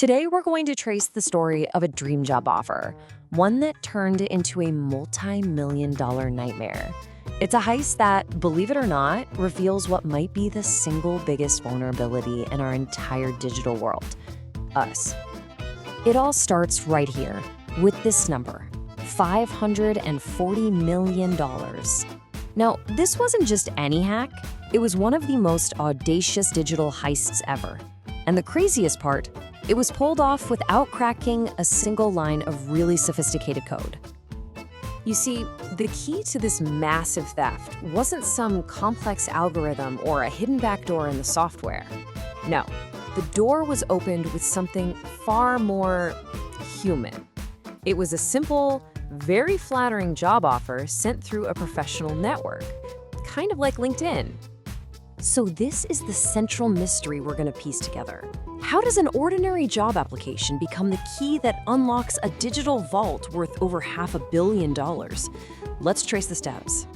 Today, we're going to trace the story of a dream job offer, one that turned into a multi-million-dollar nightmare. It's a heist that, believe it or not, reveals what might be the single biggest vulnerability in our entire digital world: us. It all starts right here, with this number, $540 million. Now, this wasn't just any hack, it was one of the most audacious digital heists ever. And the craziest part, it was pulled off without cracking a single line of really sophisticated code. You see, the key to this massive theft wasn't some complex algorithm or a hidden backdoor in the software. No, the door was opened with something far more human. It was a simple, very flattering job offer sent through a professional network, kind of like LinkedIn. So this is the central mystery we're going to piece together. How does an ordinary job application become the key that unlocks a digital vault worth over $500 million? Let's trace the steps.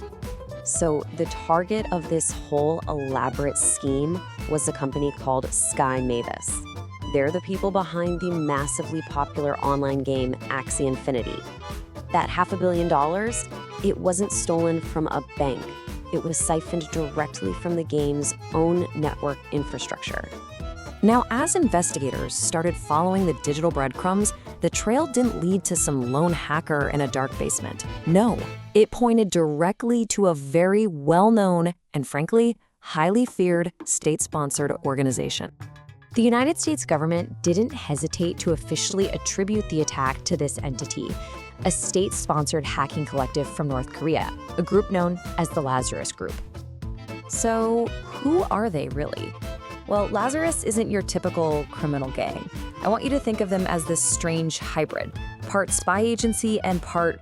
So the target of this whole elaborate scheme was a company called Sky Mavis. They're the people behind the massively popular online game Axie Infinity. That $500 million, it wasn't stolen from a bank. It was siphoned directly from the game's own network infrastructure. Now, as investigators started following the digital breadcrumbs, the trail didn't lead to some lone hacker in a dark basement. No, it pointed directly to a very well-known and, frankly, highly feared state-sponsored organization. The United States government didn't hesitate to officially attribute the attack to this entity, a state-sponsored hacking collective from North Korea, a group known as the Lazarus Group. So, who are they really? Well, Lazarus isn't your typical criminal gang. I want you to think of them as this strange hybrid, part spy agency and part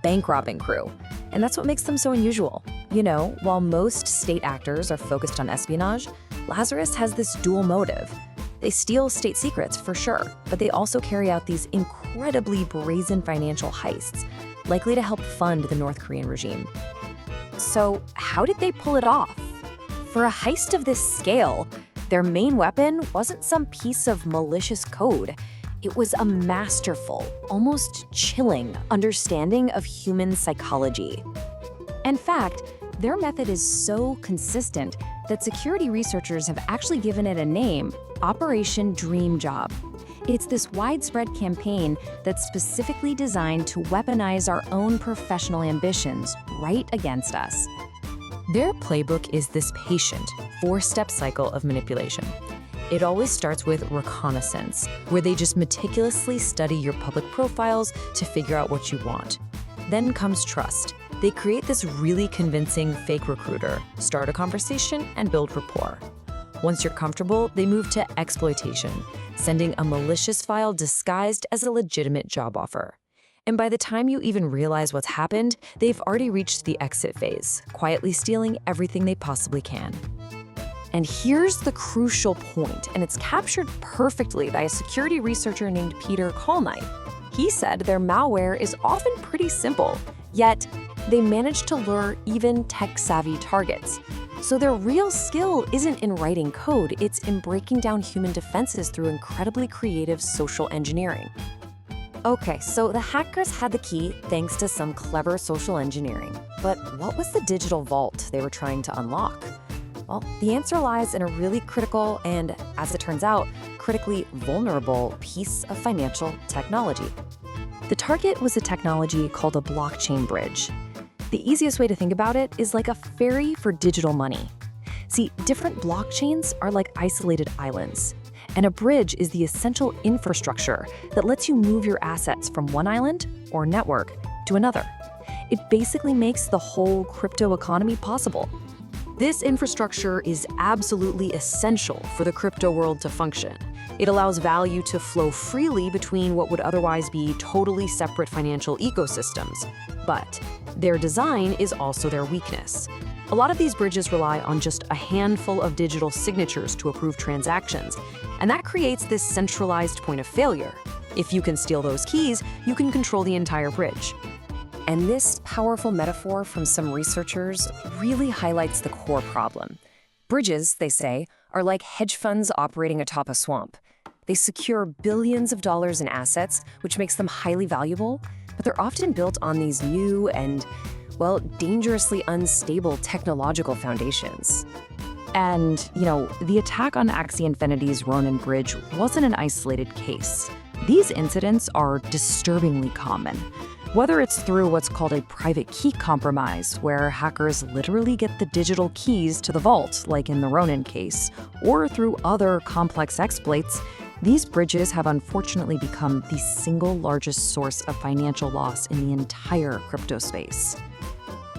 bank-robbing crew. And that's what makes them so unusual. You know, while most state actors are focused on espionage, Lazarus has this dual motive. They steal state secrets, for sure, but they also carry out these incredibly brazen financial heists, likely to help fund the North Korean regime. So, how did they pull it off? For a heist of this scale, their main weapon wasn't some piece of malicious code. It was a masterful, almost chilling understanding of human psychology. In fact, their method is so consistent that security researchers have actually given it a name: Operation Dream Job. It's this widespread campaign that's specifically designed to weaponize our own professional ambitions right against us. Their playbook is this patient, four-step cycle of manipulation. It always starts with reconnaissance, where they just meticulously study your public profiles to figure out what you want. Then comes trust. They create this really convincing fake recruiter, start a conversation, and build rapport. Once you're comfortable, they move to exploitation, sending a malicious file disguised as a legitimate job offer. And by the time you even realize what's happened, they've already reached the exit phase, quietly stealing everything they possibly can. And here's the crucial point, and it's captured perfectly by a security researcher named Peter Kalnight. He said their malware is often pretty simple, yet they manage to lure even tech-savvy targets. So their real skill isn't in writing code, it's in breaking down human defenses through incredibly creative social engineering. Okay, so the hackers had the key thanks to some clever social engineering. But what was the digital vault they were trying to unlock? Well, the answer lies in a really critical and, as it turns out, critically vulnerable piece of financial technology. The target was a technology called a blockchain bridge. The easiest way to think about it is like a ferry for digital money. See, different blockchains are like isolated islands, and a bridge is the essential infrastructure that lets you move your assets from one island or network to another. It basically makes the whole crypto economy possible. This infrastructure is absolutely essential for the crypto world to function. It allows value to flow freely between what would otherwise be totally separate financial ecosystems. But their design is also their weakness. A lot of these bridges rely on just a handful of digital signatures to approve transactions, and that creates this centralized point of failure. If you can steal those keys, you can control the entire bridge. And this powerful metaphor from some researchers really highlights the core problem. Bridges, they say, are like hedge funds operating atop a swamp. They secure billions of dollars in assets, which makes them highly valuable, but they're often built on these new and, well, dangerously unstable technological foundations. And, the attack on Axie Infinity's Ronin bridge wasn't an isolated case. These incidents are disturbingly common. Whether it's through what's called a private key compromise, where hackers literally get the digital keys to the vault, like in the Ronin case, or through other complex exploits, these bridges have unfortunately become the single largest source of financial loss in the entire crypto space.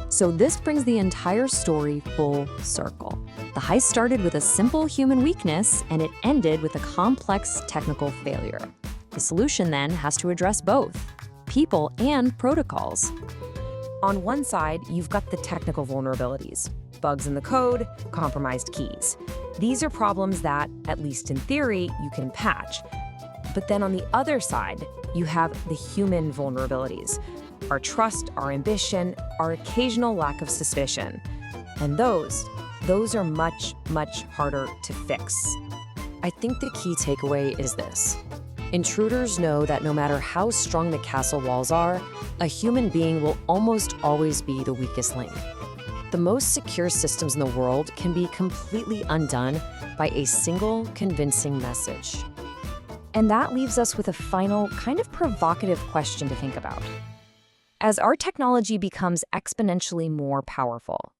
So this brings the entire story full circle. The heist started with a simple human weakness, and it ended with a complex technical failure. The solution then has to address both people and protocols. On one side, you've got the technical vulnerabilities, bugs in the code, compromised keys. These are problems that, at least in theory, you can patch. But then on the other side, you have the human vulnerabilities, our trust, our ambition, our occasional lack of suspicion. And those are much, much harder to fix. I think the key takeaway is this. Intruders know that no matter how strong the castle walls are, a human being will almost always be the weakest link. The most secure systems in the world can be completely undone by a single convincing message. And that leaves us with a final, kind of provocative question to think about. As our technology becomes exponentially more powerful,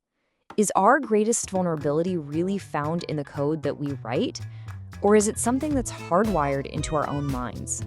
is our greatest vulnerability really found in the code that we write? Or is it something that's hardwired into our own minds?